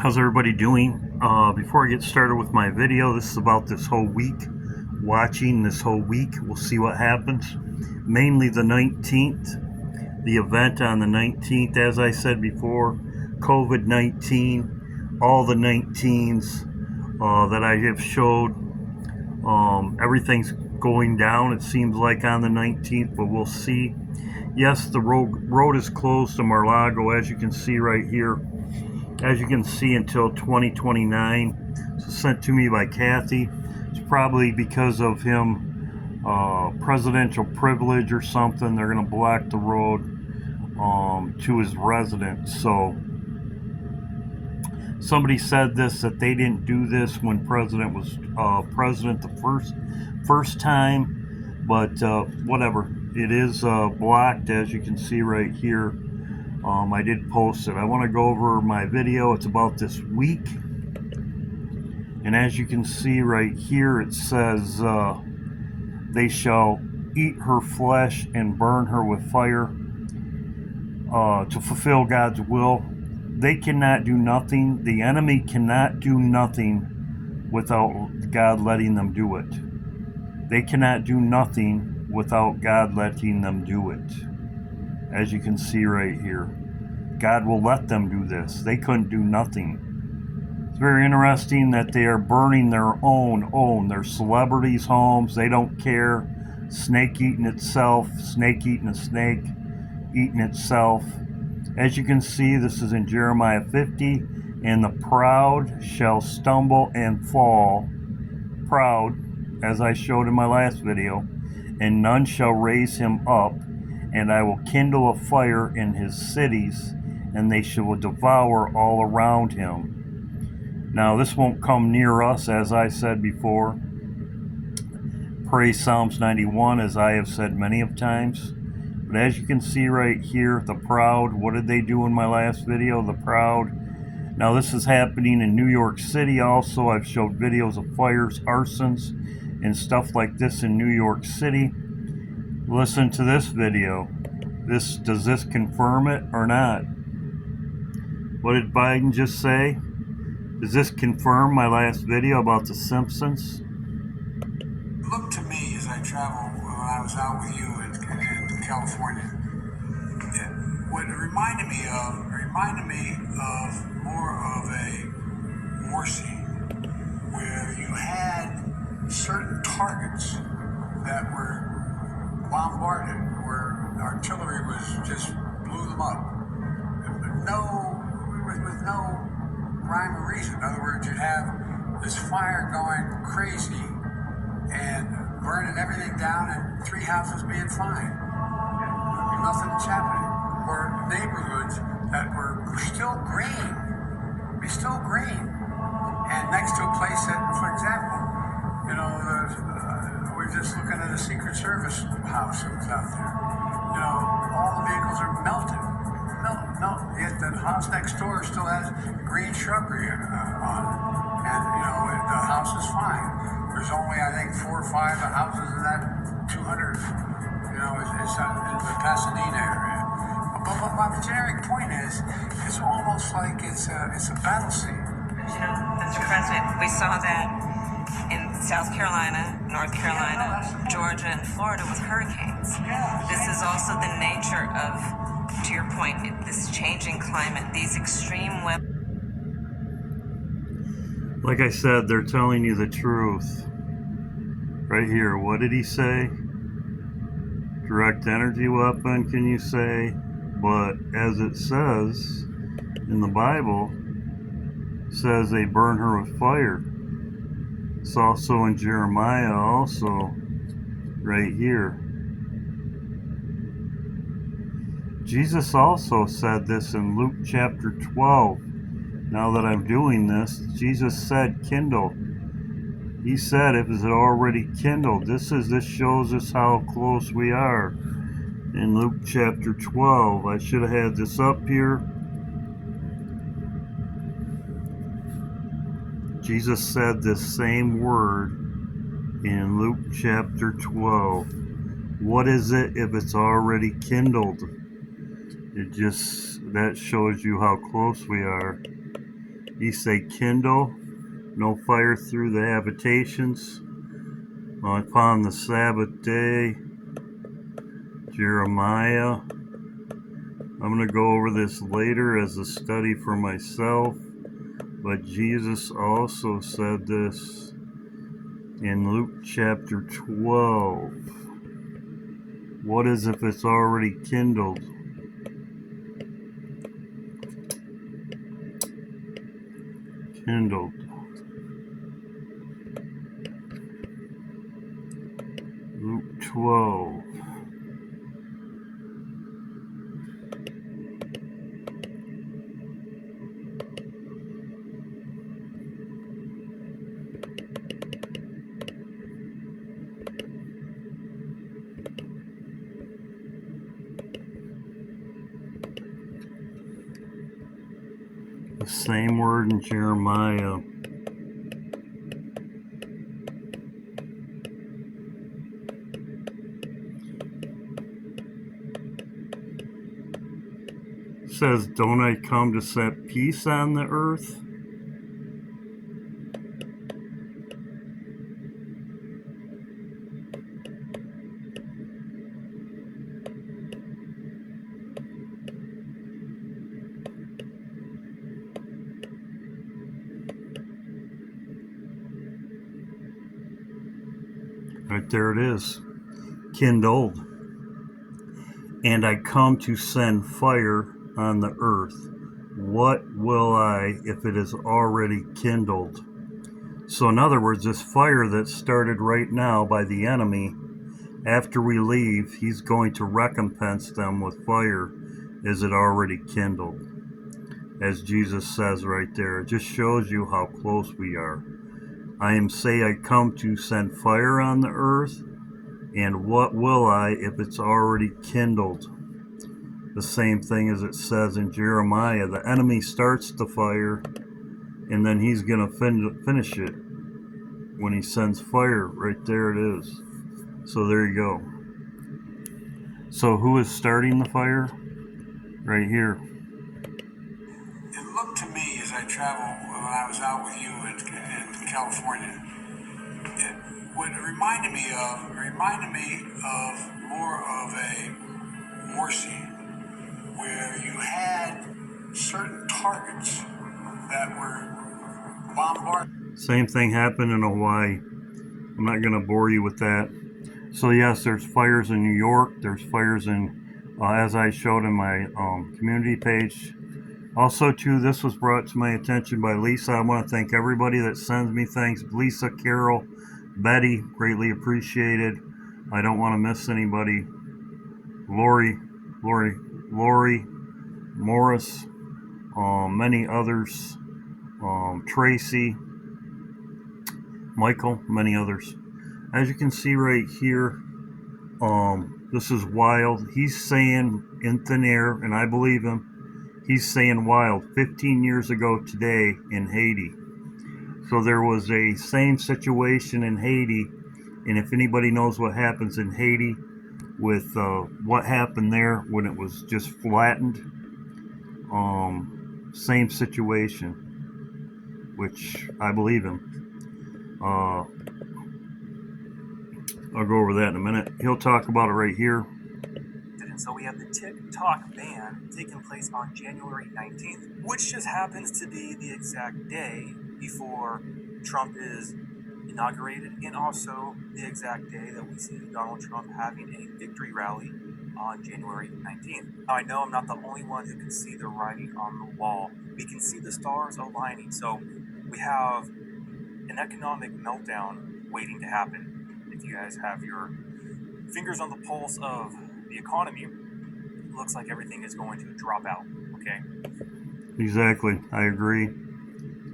How's everybody doing? Before I get started with my video, this is about this whole week. Watching this whole week, we'll see what happens. Mainly the 19th, the event on the 19th, as I said before, COVID-19, all the 19s that I have showed. Everything's going down, it seems like, on the 19th, but we'll see. Yes, the road is closed to Mar-a-Lago, as you can see right here. As you can see, until 2029. It's sent to me by Kathy. It's probably because of him, presidential privilege or something. They're going to block the road to his residence. So somebody said this, that they didn't do this when President was president the first time, but whatever. It is blocked, as you can see right here. I did post it. I want to go over my video. It's about this week. And as you can see right here, it says, they shall eat her flesh and burn her with fire to fulfill God's will. They cannot do nothing. The enemy cannot do nothing without God letting them do it. They cannot do nothing without God letting them do it. As you can see right here, God will let them do this. They couldn't do nothing. It's very interesting that they are burning their their celebrities' homes. They don't care. Snake eating itself, snake eating a snake, eating itself. As you can see, this is in Jeremiah 50. And the proud shall stumble and fall. Proud, as I showed in my last video. And none shall raise him up. And I will kindle a fire in his cities, and they shall devour all around him. Now, this won't come near us, as I said before. Praise Psalms 91, as I have said many of times. But as you can see right here, the proud, what did they do in my last video? The proud. Now, this is happening in New York City also. I've showed videos of fires, arsons, and stuff like this in New York City. Listen to this video. Does this confirm it or not? What did Biden just say? Does this confirm my last video about the Simpsons? Look to me as I travel when I was out with you in California. What it reminded me of more of a war scene where you had certain targets that were bombarded, where artillery was just blew them up, with no rhyme or reason. In other words, you'd have this fire going crazy and burning everything down, and 3 houses being fine. Nothing's happening. Or neighborhoods that were still green, and next to a place that, for example, we're just looking at a Secret Service house that was out there. All the vehicles are melted. Yet the house next door still has green shrubbery on it. And, the house is fine. There's only, I think, 4 or 5 houses in that 200, it's in the Pasadena area. But my generic point is, it's almost like it's a battle scene. Mr. President, we saw that in South Carolina, North Carolina, Georgia, and Florida with hurricanes. This is also the nature of, to your point, this changing climate, these extreme weather. Like I said, they're telling you the truth. Right here, what did he say? Direct energy weapon, can you say? But as it says in the Bible, it says they burn her with fire. It's also in Jeremiah also, right here. Jesus also said this in Luke chapter 12. Now that I'm doing this, Jesus said, kindle. He said, if it's already kindled, this shows us how close we are. In Luke chapter 12, I should have had this up here. Jesus said this same word in Luke chapter 12. What is it if it's already kindled? That shows you how close we are. Ye say, kindle no fire through the habitations upon the Sabbath day. Jeremiah. I'm going to go over this later as a study for myself, but Jesus also said this in Luke chapter 12. What is if it's already kindled? Kindled. Luke 12. The same word in Jeremiah. It says, don't I come to set peace on the earth? Right there it is. Kindled. And I come to send fire on the earth. What will I if it is already kindled? So in other words, this fire that started right now by the enemy, after we leave, he's going to recompense them with fire. Is it already kindled? As Jesus says right there, it just shows you how close we are. I come to send fire on the earth, and what will I if it's already kindled? The same thing as it says in Jeremiah. The enemy starts the fire, and then he's going to finish it when he sends fire. Right there it is. So there you go. So who is starting the fire? Right here. It looked to me as I traveled when I was out with you in California, what it reminded me of more of a war scene where you had certain targets that were bombarded. Same thing happened in Hawaii. I'm not going to bore you with that. So yes, there's fires in New York. There's fires in, as I showed in my community page. Also, too, this was brought to my attention by Lisa. I want to thank everybody that sends me things. Lisa, Carol, Betty, greatly appreciated. I don't want to miss anybody. Lori, Morris, many others. Tracy, Michael, many others. As you can see right here, this is wild. He's saying in thin air, and I believe him. He's saying wild. 15 years ago today in Haiti. So there was a same situation in Haiti, and if anybody knows what happens in Haiti with what happened there when it was just flattened, same situation, which I believe him. I'll go over that in a minute. He'll talk about it right here. And so we have the TikTok ban taking place on January 19th, which just happens to be the exact day before Trump is inaugurated, and also the exact day that we see Donald Trump having a victory rally on January 19th. Now, I know I'm not the only one who can see the writing on the wall. We can see the stars aligning. So we have an economic meltdown waiting to happen. If you guys have your fingers on the pulse of the economy, it looks like everything is going to drop out. Okay. Exactly. I agree.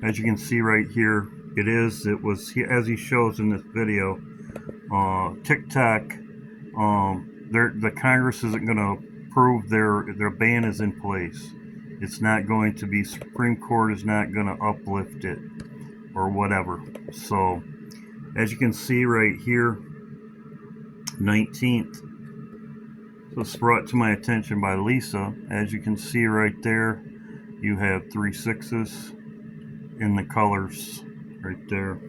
As you can see right here, it was, as he shows in this video, TikTok, the Congress isn't going to prove their ban is in place. It's not going to be, Supreme Court is not going to uplift it or whatever. So, as you can see right here, 19th. So it's brought to my attention by Lisa. As you can see right there, you have 3 6s. in the colors right there.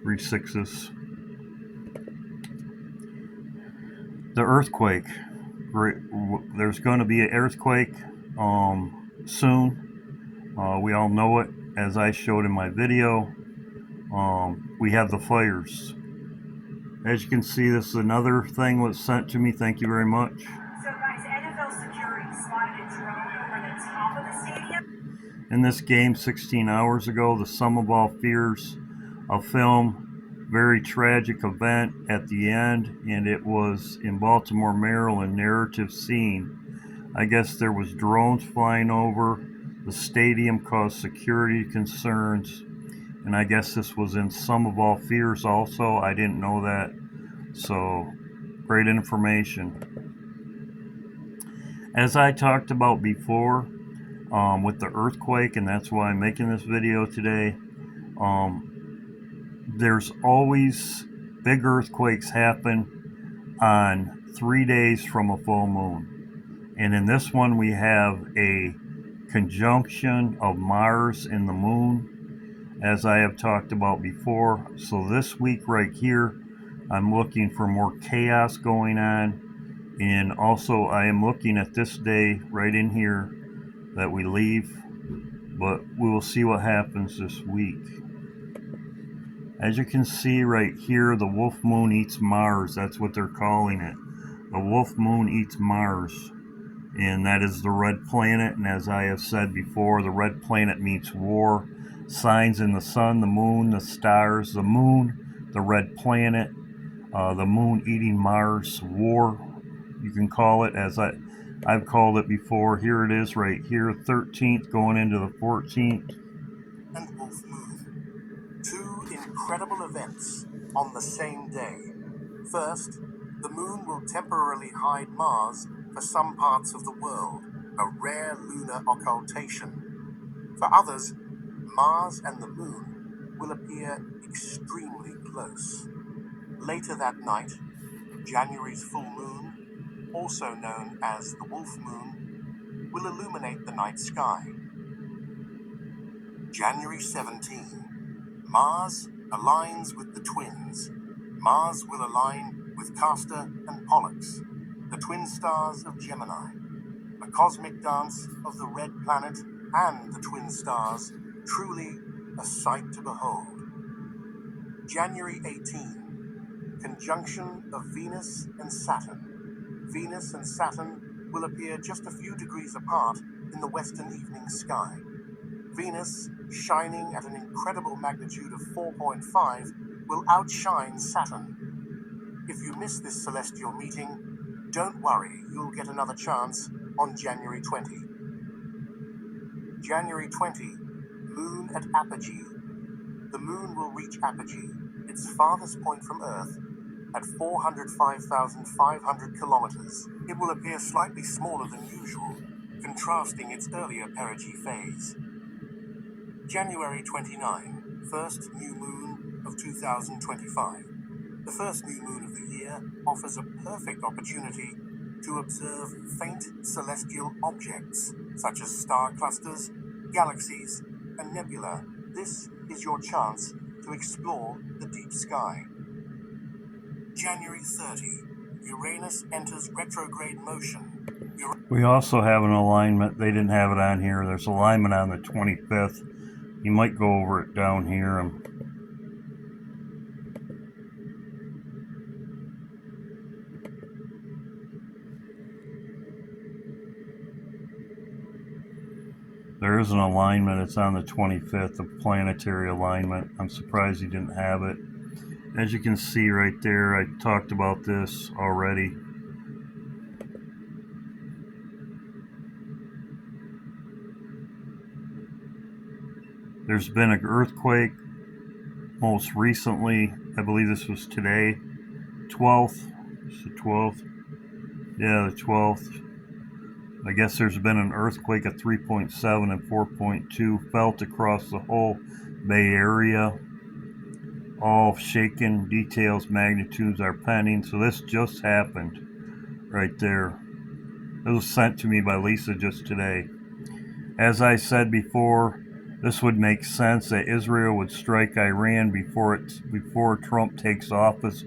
3 6s. The earthquake. There's going to be an earthquake soon. We all know it, as I showed in my video. We have the fires. As you can see, this is another thing was sent to me. Thank you very much. So guys, NFL security spotted a drone over the top of the stadium. In this game 16 hours ago, the sum of all fears, a film, very tragic event at the end, and it was in Baltimore, Maryland, narrative scene. I guess there was drones flying over the stadium, caused security concerns, and I guess this was in Sum of All Fears also. I didn't know that. So, great information. As I talked about before, with the earthquake, and that's why I'm making this video today, there's always big earthquakes happen on 3 days from a full moon. And in this one, we have a conjunction of Mars and the moon, as I have talked about before. So this week right here, I'm looking for more chaos going on. And also I am looking at this day right in here that we leave, but we will see what happens this week. As you can see right here, the wolf moon eats Mars. That's what they're calling it. The wolf moon eats Mars, and that is the red planet. And as I have said before, the red planet means war. Signs in the sun, the moon, the stars, the moon, the red planet, the moon eating Mars, war, you can call it, as I've called it before. Here it is right here, 13th going into the 14th. And wolf moon. Two incredible events on the same day. First, the moon will temporarily hide Mars for some parts of the world, a rare lunar occultation. For others, Mars and the moon will appear extremely close. Later that night, January's full moon, also known as the wolf moon, will illuminate the night sky. January 17, Mars aligns with the twins. Mars will align with Castor and Pollux, the twin stars of Gemini, a cosmic dance of the red planet and the twin stars, truly a sight to behold. January 18, conjunction of Venus and Saturn. Venus and Saturn will appear just a few degrees apart in the western evening sky. Venus, shining at an incredible magnitude of 4.5, will outshine Saturn. If you miss this celestial meeting, don't worry, you'll get another chance on January 20. January 20, moon at apogee. The moon will reach apogee, its farthest point from Earth, at 405,500 kilometers. It will appear slightly smaller than usual, contrasting its earlier perigee phase. January 29, first new moon of 2025. The first new moon of the year offers a perfect opportunity to observe faint celestial objects, such as star clusters, galaxies, and nebula. This is your chance to explore the deep sky. January 30, Uranus enters retrograde motion. We also have an alignment. They didn't have it on here. There's alignment on the 25th. You might go over it down here. There is an alignment. It's on the 25th, the planetary alignment. I'm surprised he didn't have it. As you can see right there, I talked about this already. There's been an earthquake most recently. I believe this was today, 12th. It's the 12th. Yeah, the 12th. I guess there's been an earthquake of 3.7 and 4.2 felt across the whole Bay Area. All shaken, details, magnitudes are pending. So this just happened right there. It was sent to me by Lisa just today. As I said before, This would make sense that Israel would strike Iran before Trump takes office.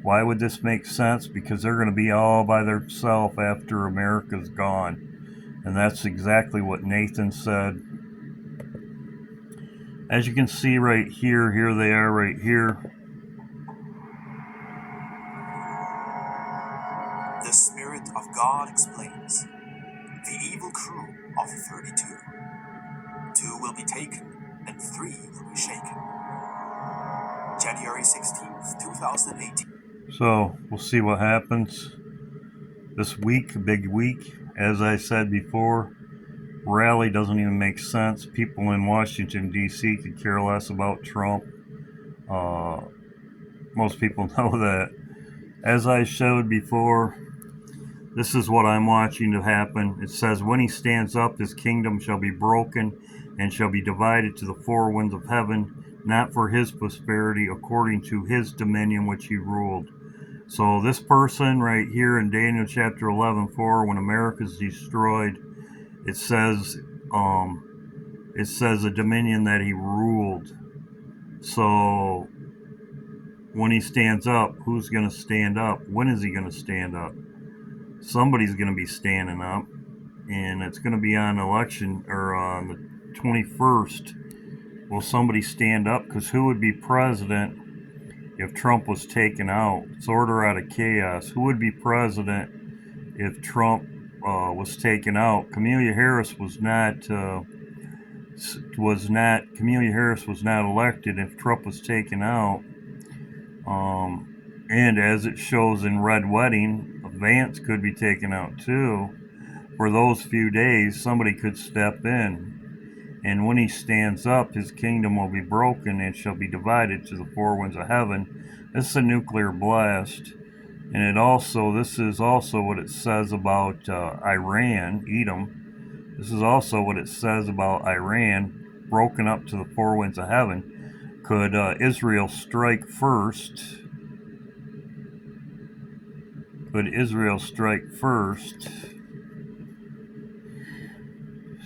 Why would this make sense? Because they're going to be all by themselves after America's gone. And that's exactly what Nathan said. As you can see right here, here they are right here. The Spirit of God explains the evil crew of 32. 2 will be taken and 3 will be shaken. January 16th, 2018. So we'll see what happens this week, a big week. As I said before, rally doesn't even make sense. People in Washington, D.C. could care less about Trump. Most people know that. As I showed before, this is what I'm watching to happen. It says, when he stands up, his kingdom shall be broken and shall be divided to the four winds of heaven, not for his prosperity, according to his dominion which he ruled. So this person right here in Daniel chapter 11:4, when America is destroyed, it says a dominion that he ruled. So when he stands up, who's going to stand up? When is he going to stand up? Somebody's going to be standing up, and it's going to be on election or on the 21st. Will somebody stand up? Because who would be president if Trump was taken out? It's order out of chaos. Who would be president if Trump was taken out? Camelia Harris was not. Camelia Harris was not elected if Trump was taken out. And as it shows in Red Wedding, Vance could be taken out too. For those few days, somebody could step in. And when he stands up, his kingdom will be broken and shall be divided to the four winds of heaven. This is a nuclear blast. And this is also what it says about Iran, Edom. This is also what it says about Iran, broken up to the four winds of heaven. Could Israel strike first? Could Israel strike first?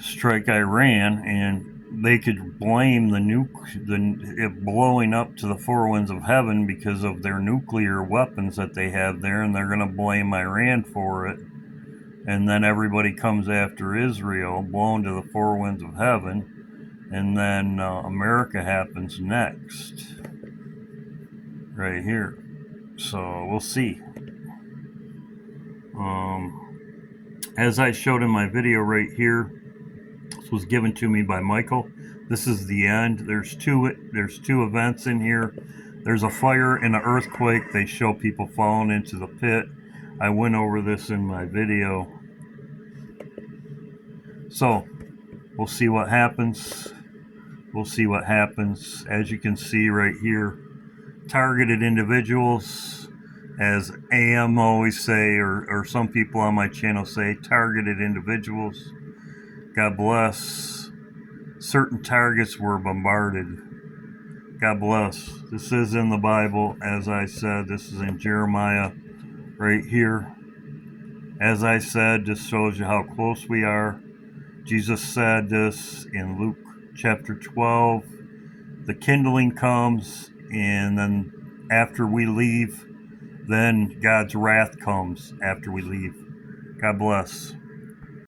Strike Iran, and they could blame it blowing up to the four winds of heaven because of their nuclear weapons that they have there, and they're going to blame Iran for it. And then everybody comes after Israel, blown to the four winds of heaven, and then America happens next, right here. So we'll see. As I showed in my video right here, this was given to me by Michael. This is the end. There's two events in here. There's a fire and an earthquake. They show people falling into the pit. I went over this in my video. So we'll see what happens. We'll see what happens. As you can see right here, targeted individuals, as AM always say, or some people on my channel say, targeted individuals. God bless. Certain targets were bombarded. God bless. This is in the Bible, as I said. This is in Jeremiah right here. As I said, this shows you how close we are. Jesus said this in Luke chapter 12. The kindling comes, and then after we leave, then God's wrath comes after we leave. God bless.